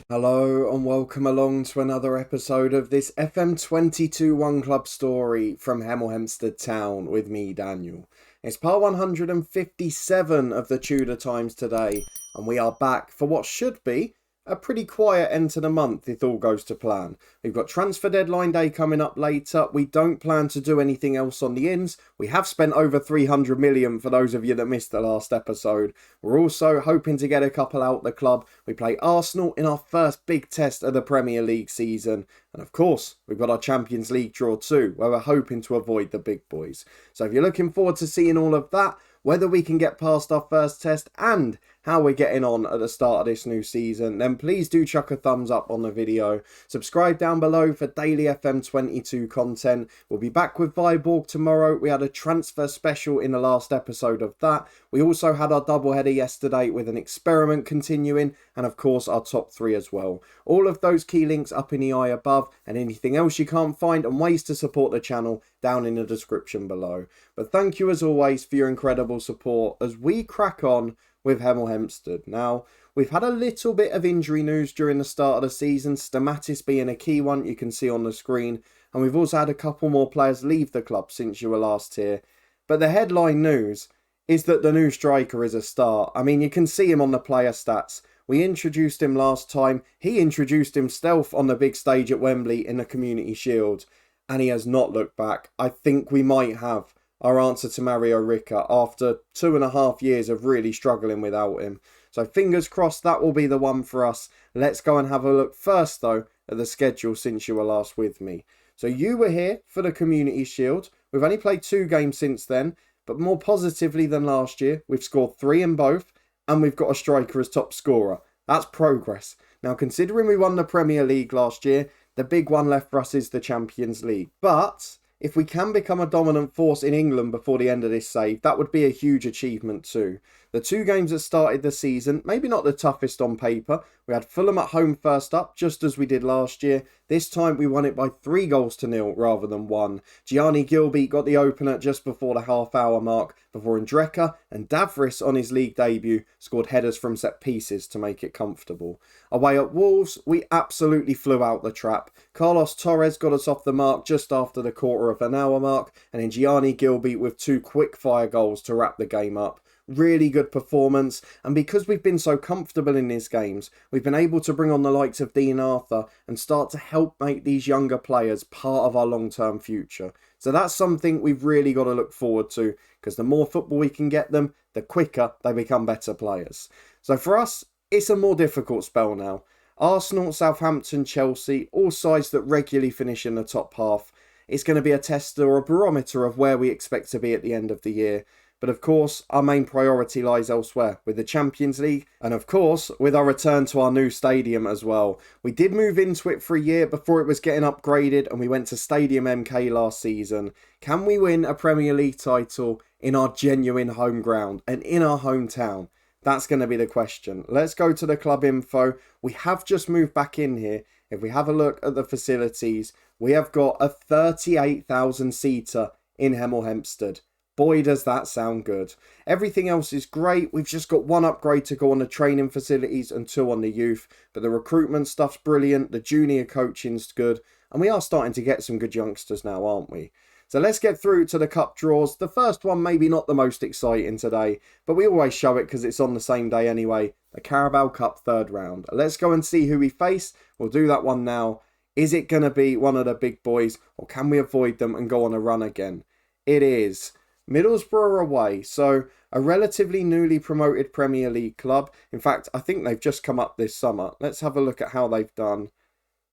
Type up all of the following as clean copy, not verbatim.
Hello and welcome along to another episode of this FM22 One Club story from Hemel Hempstead Town with me, Daniel. It's part 157 of the Tudor Times today, and we are back for what should be a pretty quiet end to the month if all goes to plan. We've got transfer deadline day coming up later. We don't plan to do anything else on the ins. We have spent over 300 million for those of you that missed the last episode. We're also hoping to get a couple out the club. We play Arsenal in our first big test of the Premier League season. And of course, we've got our Champions League draw too, where we're hoping to avoid the big boys. So if you're looking forward to seeing all of that, whether we can get past our first test and how we're getting on at the start of this new season, then please do chuck a thumbs up on the video. Subscribe down below for daily FM22 content. We'll be back with Viborg tomorrow. We had a transfer special in the last episode of that. We also had our doubleheader yesterday with an experiment continuing, and of course our top three as well. All of those key links up in the eye above, and anything else you can't find and ways to support the channel down in the description below. But thank you as always for your incredible support as we crack on with Hemel Hempstead. Now, we've had a little bit of injury news during the start of the season, Stamatis being a key one you can see on the screen, and we've also had a couple more players leave the club since you were last here. But the headline news is that the new striker is a star. I mean, you can see him on the player stats. We introduced him last time. He introduced himself on the big stage at Wembley in the Community Shield, and he has not looked back. I think we might have our answer to Mario Ricca after 2.5 years of really struggling without him. So fingers crossed that will be the one for us. Let's go and have a look first though at the schedule since you were last with me. So you were here for the Community Shield. We've only played 2 games since then, but more positively than last year, we've scored 3 in both and we've got a striker as top scorer. That's progress. Now considering we won the Premier League last year, the big one left for us is the Champions League. But if we can become a dominant force in England before the end of this save, that would be a huge achievement too. The 2 games that started the season, maybe not the toughest on paper. We had Fulham at home first up, just as we did last year. This time we won it by 3-0 rather than 1. Gianni Gilby got the opener just before the half-hour mark, before Ndreka and Davris on his league debut scored headers from set pieces to make it comfortable. Away at Wolves, we absolutely flew out the trap. Carlos Torres got us off the mark just after the quarter of an hour mark, and then Gianni Gilby with 2 quick-fire goals to wrap the game up. Really good performance, and because we've been so comfortable in these games, we've been able to bring on the likes of Dean Arthur and start to help make these younger players part of our long-term future. So that's something we've really got to look forward to, because the more football we can get them, the quicker they become better players. So for us, it's a more difficult spell now. Arsenal, Southampton, Chelsea, all sides that regularly finish in the top half. It's going to be a test or a barometer of where we expect to be at the end of the year. But of course, our main priority lies elsewhere, with the Champions League, and of course, with our return to our new stadium as well. We did move into it for a year before it was getting upgraded, and we went to Stadium MK last season. Can we win a Premier League title in our genuine home ground and in our hometown? That's going to be the question. Let's go to the club info. We have just moved back in here. If we have a look at the facilities, we have got a 38,000 seater in Hemel Hempstead. Boy, does that sound good. Everything else is great. We've just got 1 upgrade to go on the training facilities and 2 on the youth. But the recruitment stuff's brilliant. The junior coaching's good. And we are starting to get some good youngsters now, aren't we? So let's get through to the cup draws. The first one maybe not the most exciting today, but we always show it because it's on the same day anyway. The Carabao Cup 3rd round. Let's go and see who we face. We'll do that one now. Is it going to be one of the big boys, or can we avoid them and go on a run again? It is Middlesbrough away, so a relatively newly promoted Premier League club. In fact, I think they've just come up this summer. Let's have a look at how they've done.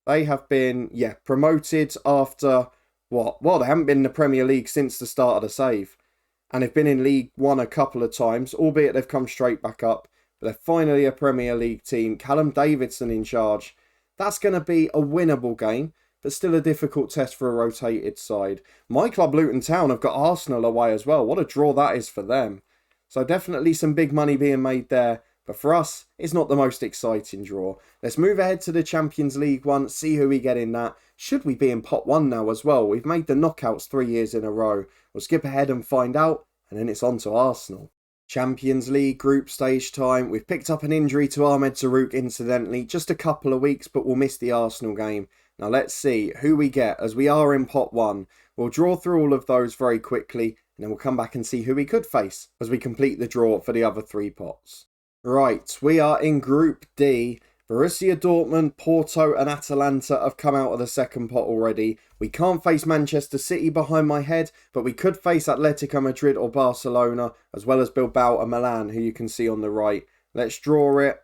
They have been, promoted after, what? Well, they haven't been in the Premier League since the start of the save. And they've been in League One a couple of times, albeit they've come straight back up. But they're finally a Premier League team. Callum Davidson in charge. That's going to be a winnable game, but still a difficult test for a rotated side. My club, Luton Town, have got Arsenal away as well. What a draw that is for them. So definitely some big money being made there. But for us, it's not the most exciting draw. Let's move ahead to the Champions League one, see who we get in that. Should we be in pot 1 now as well? We've made the knockouts 3 years in a row. We'll skip ahead and find out, and then it's on to Arsenal. Champions League group stage time. We've picked up an injury to Ahmed Zarouk incidentally, just a couple of weeks, but we'll miss the Arsenal game. Now let's see who we get as we are in pot 1. We'll draw through all of those very quickly and then we'll come back and see who we could face as we complete the draw for the other 3 pots. Right, we are in Group D. Borussia Dortmund, Porto and Atalanta have come out of the second pot already. We can't face Manchester City behind my head, but we could face Atletico Madrid or Barcelona, as well as Bilbao and Milan, who you can see on the right. Let's draw it.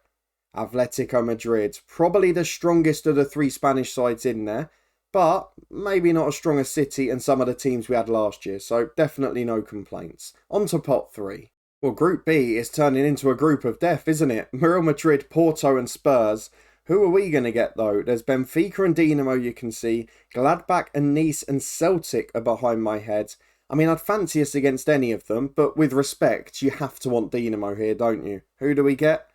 Atletico Madrid, probably the strongest of the 3 Spanish sides in there, but maybe not as strong as City and some of the teams we had last year, so definitely no complaints. On to pot 3. Well, Group B is turning into a group of death, isn't it? Real Madrid, Porto and Spurs. Who are we going to get, though? There's Benfica and Dinamo, you can see. Gladbach and Nice and Celtic are behind my head. I mean, I'd fancy us against any of them, but with respect, you have to want Dinamo here, don't you? Who do we get?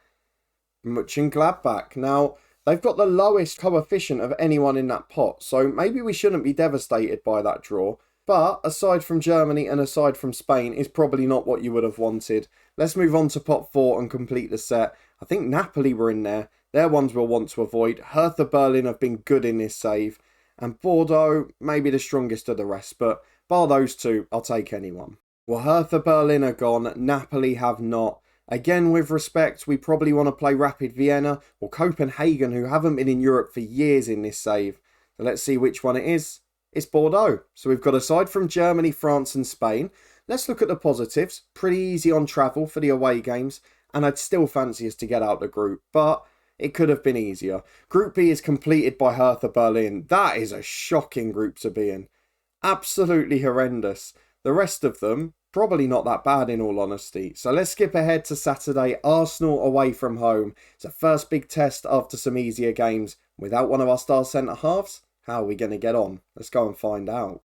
Mönchengladbach. Now, they've got the lowest coefficient of anyone in that pot, so maybe we shouldn't be devastated by that draw. But aside from Germany and aside from Spain, is probably not what you would have wanted. Let's move on to pot 4 and complete the set. I think Napoli were in there. They're ones we'll want to avoid. Hertha Berlin have been good in this save. And Bordeaux, maybe the strongest of the rest. But bar those 2, I'll take anyone. Well, Hertha Berlin are gone. Napoli have not. Again, with respect, we probably want to play Rapid Vienna or Copenhagen, who haven't been in Europe for years in this save. So let's see which one it is. It's Bordeaux. So we've got, aside from Germany, France and Spain, let's look at the positives. Pretty easy on travel for the away games, and I'd still fancy us to get out the group, but it could have been easier. Group B is completed by Hertha Berlin. That is a shocking group to be in. Absolutely horrendous. The rest of them, probably not that bad in all honesty. So let's skip ahead to Saturday. Arsenal away from home. It's a first big test after some easier games. Without one of our star centre-halves, how are we going to get on? Let's go and find out.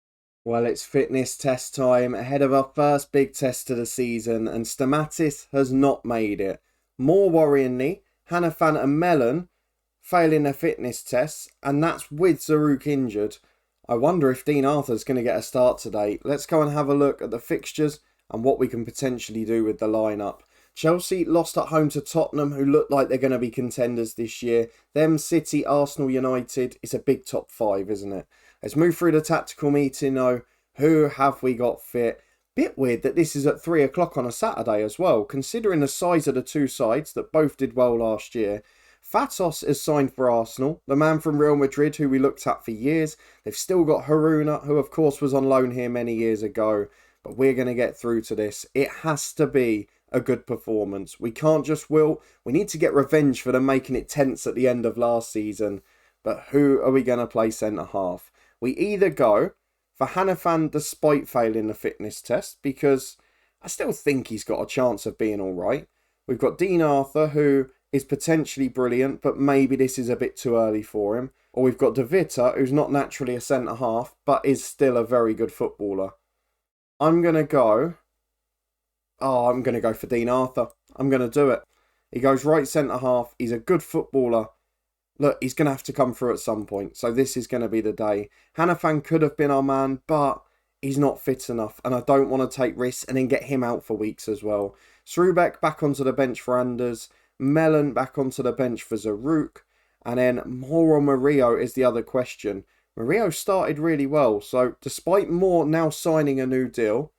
Well, it's fitness test time ahead of our first big test of the season, and Stamatis has not made it. More worryingly, Hannafan and Mellon failing their fitness tests, and that's with Zarouk injured. I wonder if Dean Arthur's going to get a start today. Let's go and have a look at the fixtures and what we can potentially do with the lineup. Chelsea lost at home to Tottenham, who look like they're going to be contenders this year. Them, City, Arsenal, United. It's a big top 5, isn't it? Let's move through the tactical meeting though. Who have we got fit? Bit weird that this is at 3 o'clock on a Saturday as well, considering the size of the 2 sides that both did well last year. Fatos is signed for Arsenal, the man from Real Madrid who we looked at for years. They've still got Haruna, who of course was on loan here many years ago. But we're going to get through to this. It has to be a good performance. We can't just wilt. We need to get revenge for them making it tense at the end of last season. But who are we going to play centre-half? We either go for Hannafan despite failing the fitness test, because I still think he's got a chance of being alright. We've got Dean Arthur, who is potentially brilliant, but maybe this is a bit too early for him. Or we've got De Vita, who's not naturally a centre-half, but is still a very good footballer. I'm going to go for Dean Arthur. I'm going to do it. He goes right centre-half. He's a good footballer. Look, he's going to have to come through at some point. So this is going to be the day. Hannafan could have been our man, but he's not fit enough. And I don't want to take risks and then get him out for weeks as well. Srubek back onto the bench for Anders. Mellon back onto the bench for Zarouk. And then Moore or Murillo is the other question. Murillo started really well. So despite Moore now signing a new deal,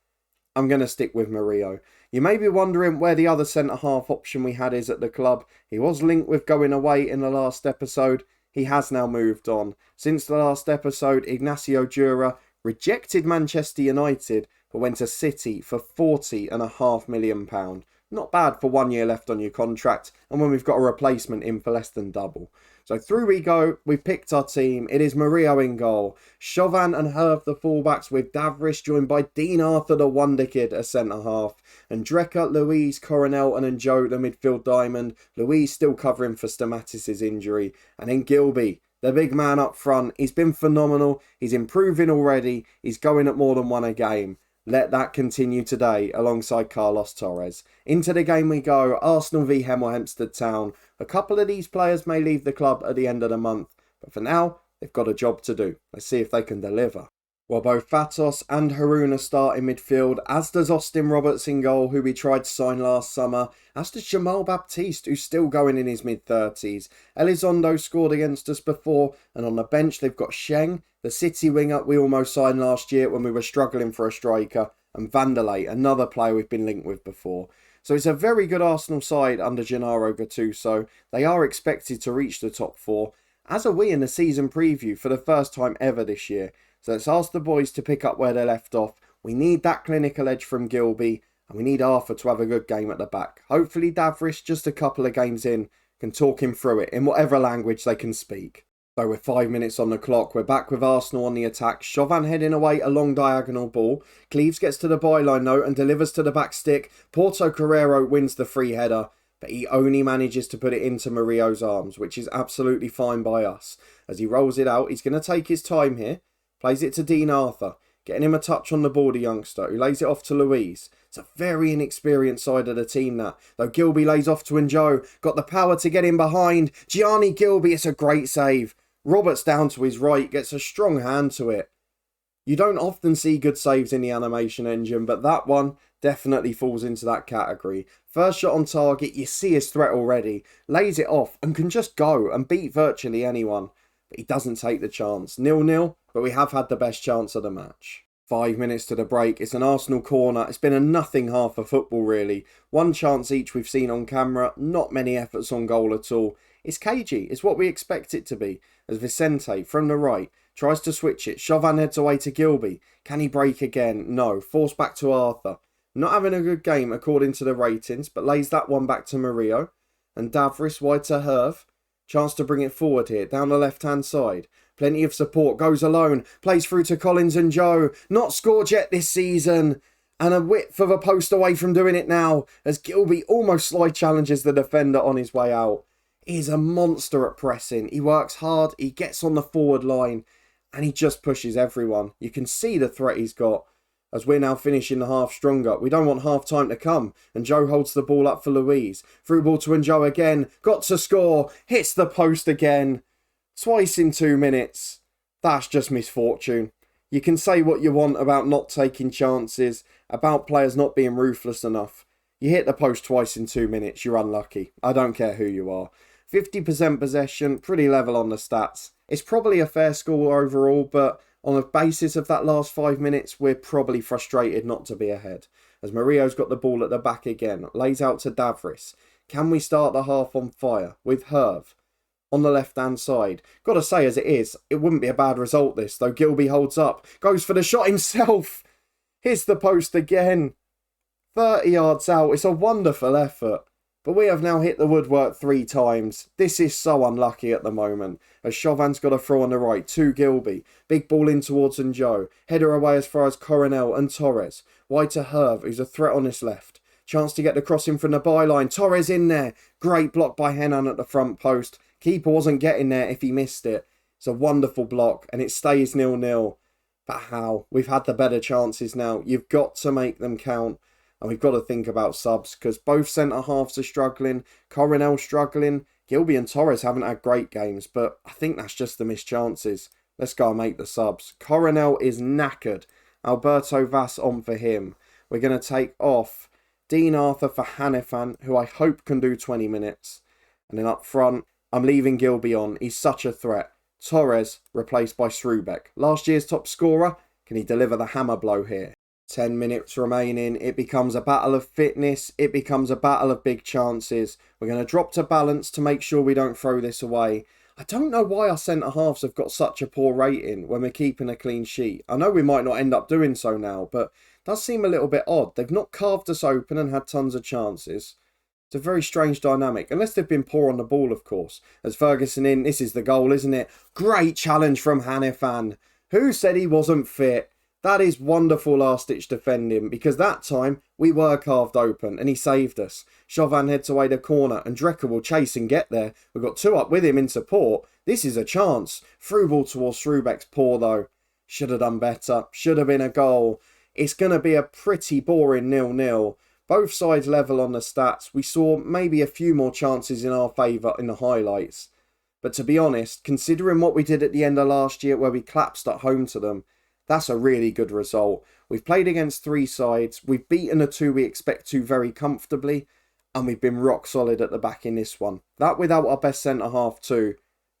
I'm going to stick with Murillo. You may be wondering where the other centre-half option we had is at the club. He was linked with going away in the last episode. He has now moved on. Since the last episode, Ignacio Jura rejected Manchester United but went to City for £40.5 million. Not bad for 1 year left on your contract, and when we've got a replacement in for less than double. So through we go. We've picked our team. It is Murillo in goal. Chauvin and Herve the fullbacks, with Davrish joined by Dean Arthur the Wonder Kid as centre-half. And Drecker, Louise, Coronel and Joe the midfield diamond. Louise still covering for Stamatis' injury. And then Gilby, the big man up front. He's been phenomenal. He's improving already. He's going at more than 1 a game. Let that continue today alongside Carlos Torres. Into the game we go. Arsenal v Hemel Hempstead Town. A couple of these players may leave the club at the end of the month, but for now, they've got a job to do. Let's see if they can deliver. Well, both Fatos and Haruna start in midfield, as does Austin Roberts in goal, who we tried to sign last summer, as does Jamal Baptiste, who's still going in his mid-30s. Elizondo scored against us before, and on the bench they've got Sheng, the City winger we almost signed last year when we were struggling for a striker, and Vanderlei, another player we've been linked with before. So it's a very good Arsenal side under Gennaro Gattuso. They are expected to reach the top four, as are we in the season preview for the first time ever this year. So let's ask the boys to pick up where they left off. We need that clinical edge from Gilby, and we need Arthur to have a good game at the back. Hopefully Davris, just a couple of games in, can talk him through it in whatever language they can speak. So with 5 minutes on the clock, we're back with Arsenal on the attack. Chauvin heading away a long diagonal ball. Cleves gets to the byline though and delivers to the back stick. Porto Carrero wins the free header, but he only manages to put it into Murillo's arms, which is absolutely fine by us. As he rolls it out, he's going to take his time here. Plays it to Dean Arthur, getting him a touch on the ball, the youngster, who lays it off to Louise. It's a very inexperienced side of the team that, though Gilby lays off to Njo, got the power to get in behind. Gianni Gilby, it's a great save. Roberts down to his right, gets a strong hand to it. You don't often see good saves in the animation engine, but that one definitely falls into that category. First shot on target, you see his threat already, lays it off and can just go and beat virtually anyone. But he doesn't take the chance. 0-0, but we have had the best chance of the match. 5 minutes to the break. It's an Arsenal corner. It's been a nothing half of football, really. One chance each we've seen on camera. Not many efforts on goal at all. It's cagey. It's what we expect it to be. As Vicente, from the right, tries to switch it. Chauvin heads away to Gilby. Can he break again? No. Forced back to Arthur. Not having a good game according to the ratings, but lays that one back to Murillo. And Davris wide to Herve. Chance to bring it forward here, down the left-hand side. Plenty of support, goes alone, plays through to Collins and Joe. Not scored yet this season. And a width of a post away from doing it now, as Gilby almost slide challenges the defender on his way out. He's a monster at pressing. He works hard, he gets on the forward line, and he just pushes everyone. You can see the threat he's got. As we're now finishing the half stronger, we don't want half time to come, and Joe holds the ball up for Louise. Through ball to Njo again, got to score, hits the post again. Twice in 2 minutes. That's just misfortune. You can say what you want about not taking chances, about players not being ruthless enough. You hit the post twice in 2 minutes, you're unlucky. I don't care who you are. 50% possession, pretty level on the stats. It's probably a fair score overall, but on the basis of that last 5 minutes, we're probably frustrated not to be ahead. As Murillo's got the ball at the back again, lays out to Davris. Can we start the half on fire with Herve on the left-hand side? Gotta say as it is, it wouldn't be a bad result this, though Gilby holds up. Goes for the shot himself. Hits the post again. 30 yards out. It's a wonderful effort. But we have now hit the woodwork 3 times. This is so unlucky at the moment, as Chauvin's got a throw on the right to Gilby. Big ball in towards Njo. Header away as far as Coronel and Torres. Wide to Herve, who's a threat on his left. Chance to get the crossing from the byline. Torres in there. Great block by Henan at the front post. Keeper wasn't getting there if he missed it. It's a wonderful block, and it stays 0-0. But how? We've had the better chances now. You've got to make them count. And we've got to think about subs, because both centre-halves are struggling. Coronel struggling. Gilby and Torres haven't had great games, but I think that's just the missed chances. Let's go and make the subs. Coronel is knackered. Alberto Vass on for him. We're going to take off Dean Arthur for Hanifan, who I hope can do 20 minutes. And then up front, I'm leaving Gilby on. He's such a threat. Torres replaced by Srubeck. Last year's top scorer. Can he deliver the hammer blow here? 10 minutes remaining. It becomes a battle of fitness. It becomes a battle of big chances. We're going to drop to balance to make sure we don't throw this away. I don't know why our centre-halves have got such a poor rating when we're keeping a clean sheet. I know we might not end up doing so now, but it does seem a little bit odd. They've not carved us open and had tons of chances. It's a very strange dynamic, unless they've been poor on the ball, of course. As Ferguson in, this is the goal, isn't it? Great challenge from Hanifan. Who said he wasn't fit? That is wonderful last-ditch defending, because that time we were carved open and he saved us. Chauvin heads away the corner and Drecker will chase and get there. We've got 2 up with him in support. This is a chance. Through ball towards Srubeck's poor though. Should have done better. Should have been a goal. It's going to be a pretty boring 0-0. Both sides level on the stats. We saw maybe a few more chances in our favour in the highlights. But to be honest, considering what we did at the end of last year where we collapsed at home to them, That's a really good result. We've played against 3 sides, we've beaten the 2 we expect to very comfortably, and we've been rock solid at the back in this one. That without our best centre-half too.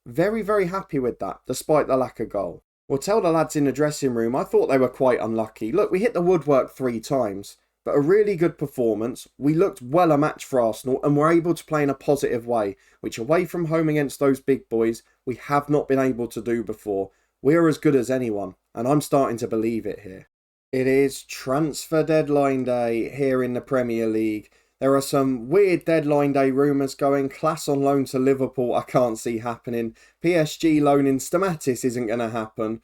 Very, very happy with that, despite the lack of goal. We'll tell the lads in the dressing room, I thought they were quite unlucky. Look, we hit the woodwork 3 times, but a really good performance. We looked well a match for Arsenal and were able to play in a positive way, which away from home against those big boys, we have not been able to do before. We are as good as anyone, and I'm starting to believe it here. It is transfer deadline day here in the Premier League. There are some weird deadline day rumours going. Class on loan to Liverpool, I can't see happening. PSG loaning Stamatis isn't going to happen.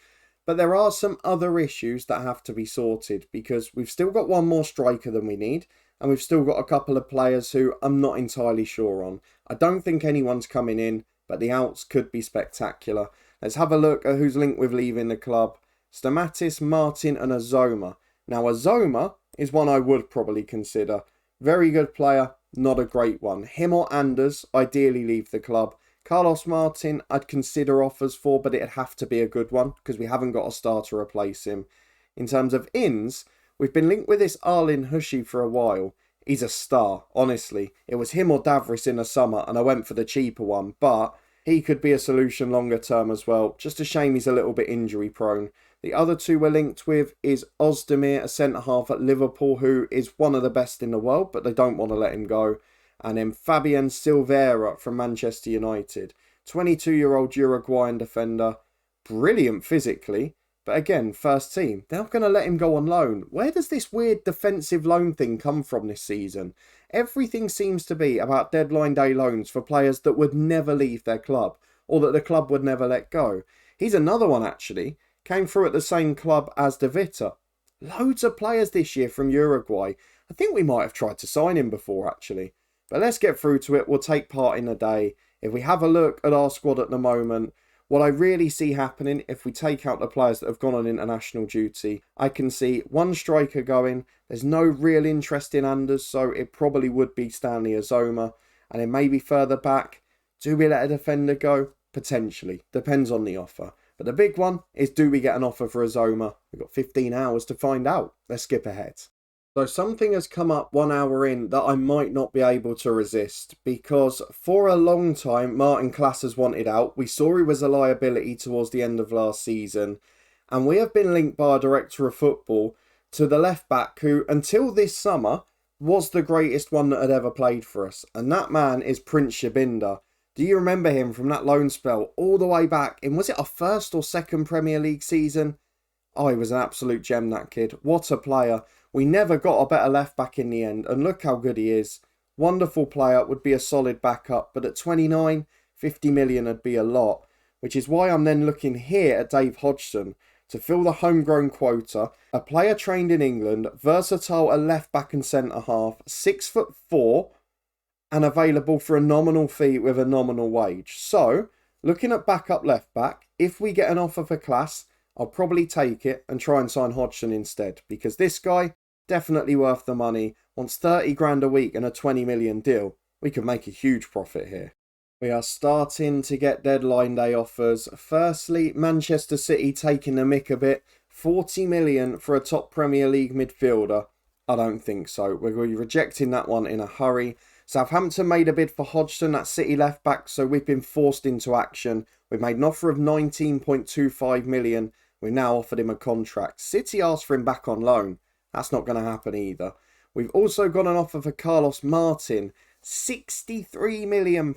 But there are some other issues that have to be sorted because we've still got one more striker than we need. And we've still got a couple of players who I'm not entirely sure on. I don't think anyone's coming in, but the outs could be spectacular. Let's have a look at who's linked with leaving the club. Stamatis, Martin and Azoma. Now Azoma is one I would probably consider. Very good player, not a great one. Him or Anders, ideally leave the club. Carlos Martin, I'd consider offers for, but it'd have to be a good one because we haven't got a star to replace him. In terms of ins, we've been linked with this Arlin Hushi for a while. He's a star, honestly. It was him or Davris in the summer and I went for the cheaper one, but he could be a solution longer term as well. Just a shame he's a little bit injury prone. The other 2 we're linked with is Ozdemir, a centre-half at Liverpool, who is one of the best in the world, but they don't want to let him go. And then Fabian Silveira from Manchester United. 22-year-old Uruguayan defender. Brilliant physically, but again, first team. They're not going to let him go on loan. Where does this weird defensive loan thing come from this season? Everything seems to be about deadline day loans for players that would never leave their club, or that the club would never let go. He's another one actually. Came through at the same club as De Vita. Loads of players this year from Uruguay. I think we might have tried to sign him before actually. But let's get through to it. We'll take part in the day. If we have a look at our squad at the moment, what I really see happening, if we take out the players that have gone on international duty, I can see one striker going. There's no real interest in Anders, so it probably would be Stanley Azoma. And then maybe further back, do we let a defender go? Potentially. Depends on the offer. But the big one is, do we get an offer for Azoma? We've got 15 hours to find out. Let's skip ahead. So something has come up 1 hour in that I might not be able to resist, because for a long time Martin Klaas has wanted out. We saw he was a liability towards the end of last season, and we have been linked by a director of football to the left back who until this summer was the greatest one that had ever played for us, and that man is Prince Shabinda. Do you remember him from that loan spell all the way back in, was it our first or second Premier League season? Oh, he was an absolute gem, that kid. What a player. We never got a better left back in the end, and look how good he is. Wonderful player, would be a solid backup, but at 29, 50 million would be a lot, which is why I'm then looking here at Dave Hodgson to fill the homegrown quota. A player trained in England, versatile at left back and centre half, 6'4", and available for a nominal fee with a nominal wage. So, looking at backup left back, if we get an offer for Klaas, I'll probably take it and try and sign Hodgson instead, because this guy, definitely worth the money, wants 30 grand a week and a 20 million deal. We could make a huge profit here. We are starting to get deadline day offers. Firstly, Manchester City taking the mick a bit. 40 million for a top Premier League midfielder. I don't think so. We're going to be rejecting that one in a hurry. Southampton made a bid for Hodgson, that City left back, so we've been forced into action. We've made an offer of 19.25 million. We've now offered him a contract. City asked for him back on loan. That's not going to happen either. We've also got an offer for Carlos Martin, £63 million.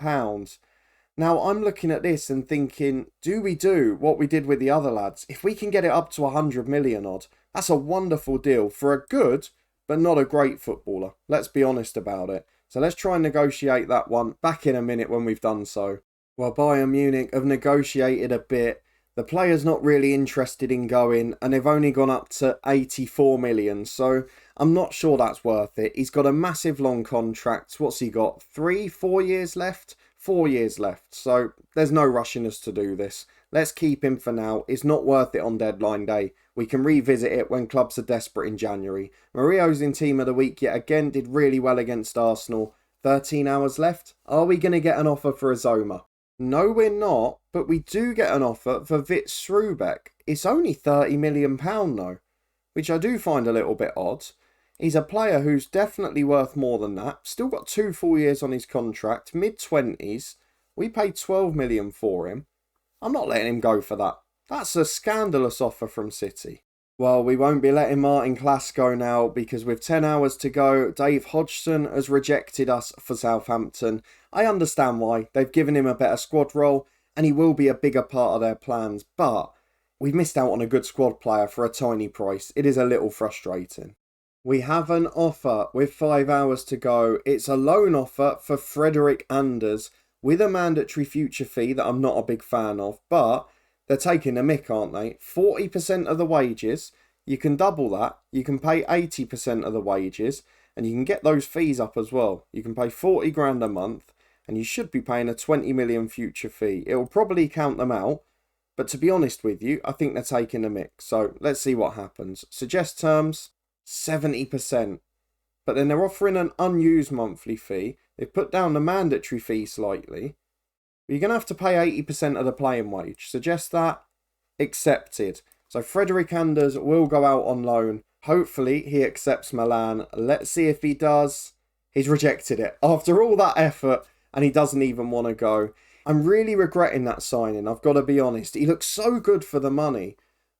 Now, I'm looking at this and thinking, do we do what we did with the other lads? If we can get it up to 100 million odd, that's a wonderful deal for a good, but not a great footballer. Let's be honest about it. So let's try and negotiate that one. Back in a minute when we've done so. Well, Bayern Munich have negotiated a bit. The player's not really interested in going, and they've only gone up to 84 million. So I'm not sure that's worth it. He's got a massive long contract. What's he got? 4 years left? 4 years left. So there's no rushing us to do this. Let's keep him for now. It's not worth it on deadline day. We can revisit it when clubs are desperate in January. Murillo's in team of the week yet again. Did really well against Arsenal. 13 hours left. Are we going to get an offer for Azoma? No, we're not, but we do get an offer for Wits Srubeck. It's only £30 million though, which I do find a little bit odd. He's a player who's definitely worth more than that. Still got 2 full years on his contract, mid-20s. We paid 12 million for him. I'm not letting him go for that. That's a scandalous offer from City. Well, we won't be letting Martin Klaas go now because with 10 hours to go, Dave Hodgson has rejected us for Southampton. I understand why. They've given him a better squad role and he will be a bigger part of their plans. But we've missed out on a good squad player for a tiny price. It is a little frustrating. We have an offer with 5 hours to go. It's a loan offer for Frederick Anders with a mandatory future fee that I'm not a big fan of, but they're taking a mick, aren't they? 40% of the wages, you can double that, you can pay 80% of the wages, and you can get those fees up as well. You can pay 40 grand a month, and you should be paying a 20 million future fee. It will probably count them out, but to be honest with you, I think they're taking a mick. So let's see what happens. Suggest terms, 70%. But then they're offering an unused monthly fee. They've put down the mandatory fee slightly. You're going to have to pay 80% of the playing wage. Suggest that. Accepted. So Frederick Anders will go out on loan. Hopefully he accepts Milan. Let's see if he does. He's rejected it. After all that effort, and he doesn't even want to go. I'm really regretting that signing, I've got to be honest. He looks so good for the money.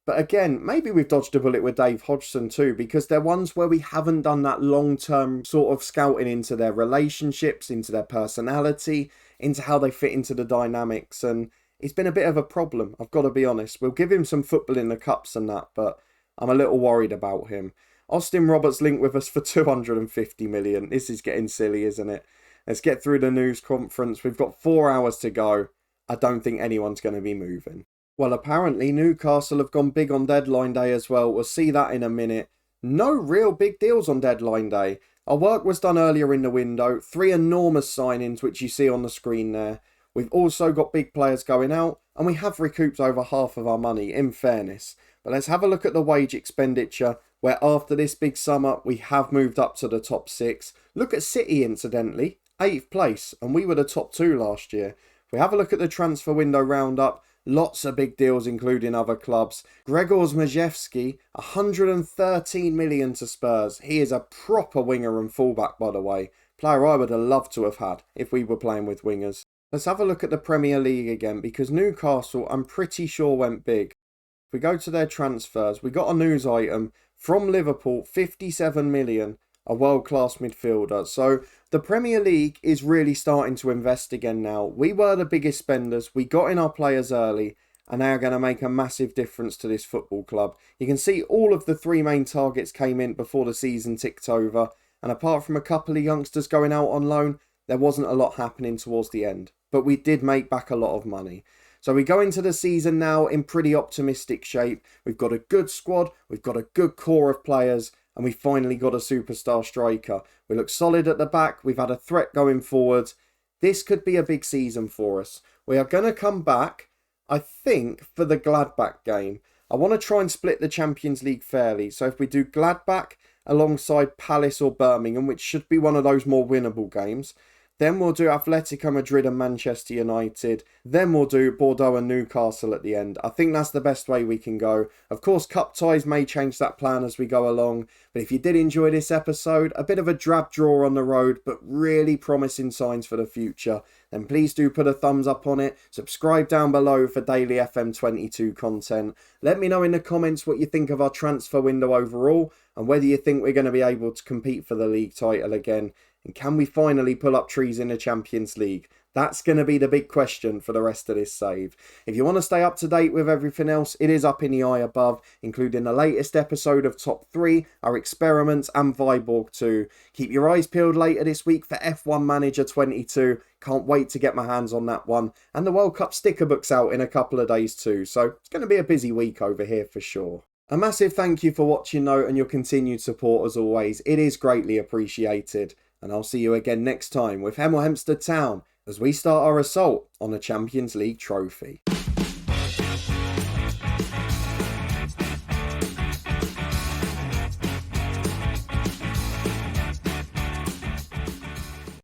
But again, maybe we've dodged a bullet with Dave Hodgson too, because they're ones where we haven't done that long-term sort of scouting into their relationships, into their personality, into how they fit into the dynamics. And it's been a bit of a problem, I've got to be honest. We'll give him some football in the cups and that, but I'm a little worried about him. Austin Roberts linked with us for 250 million. This is getting silly, isn't it? Let's get through the news conference. We've got 4 hours to go. I don't think anyone's going to be moving. Well, apparently Newcastle have gone big on deadline day as well. We'll see that in a minute. No real big deals on deadline day. Our work was done earlier in the window. 3 enormous signings, which you see on the screen there. We've also got big players going out, and we have recouped over half of our money, in fairness. But let's have a look at the wage expenditure, where after this big summer, we have moved up to the top 6. Look at City, incidentally, 8th place, and we were the top 2 last year. If we have a look at the transfer window roundup, lots of big deals, including other clubs. Grzegorz Majewski, 113 million to Spurs. He is a proper winger and fullback, by the way. Player I would have loved to have had if we were playing with wingers. Let's have a look at the Premier League again, because Newcastle, I'm pretty sure, went big. If we go to their transfers, we got a news item from Liverpool, 57 million, a world-class midfielder. So the Premier League is really starting to invest again now. We were the biggest spenders. We got in our players early, and they are going to make a massive difference to this football club. You can see all of the 3 main targets came in before the season ticked over. And apart from a couple of youngsters going out on loan, there wasn't a lot happening towards the end. But we did make back a lot of money. So we go into the season now in pretty optimistic shape. We've got a good squad. We've got a good core of players. And we finally got a superstar striker. We look solid at the back. We've had a threat going forward. This could be a big season for us. We are going to come back, I think, for the Gladbach game. I want to try and split the Champions League fairly. So if we do Gladbach alongside Palace or Birmingham, which should be one of those more winnable games, then we'll do Atletico Madrid and Manchester United. Then we'll do Bordeaux and Newcastle at the end. I think that's the best way we can go. Of course, cup ties may change that plan as we go along. But if you did enjoy this episode, a bit of a drab draw on the road, but really promising signs for the future, then please do put a thumbs up on it. Subscribe down below for daily FM22 content. Let me know in the comments what you think of our transfer window overall, and whether you think we're going to be able to compete for the league title again. And can we finally pull up trees in the Champions League? That's going to be the big question for the rest of this save. If you want to stay up to date with everything else, it is up in the eye above, including the latest episode of Top 3, our experiments, and Viborg 2. Keep your eyes peeled later this week for F1 Manager 22. Can't wait to get my hands on that one. And the World Cup sticker book's out in a couple of days too, so it's going to be a busy week over here for sure. A massive thank you for watching though, and your continued support as always. It is greatly appreciated. And I'll see you again next time with Hemel Hempstead Town as we start our assault on the Champions League trophy.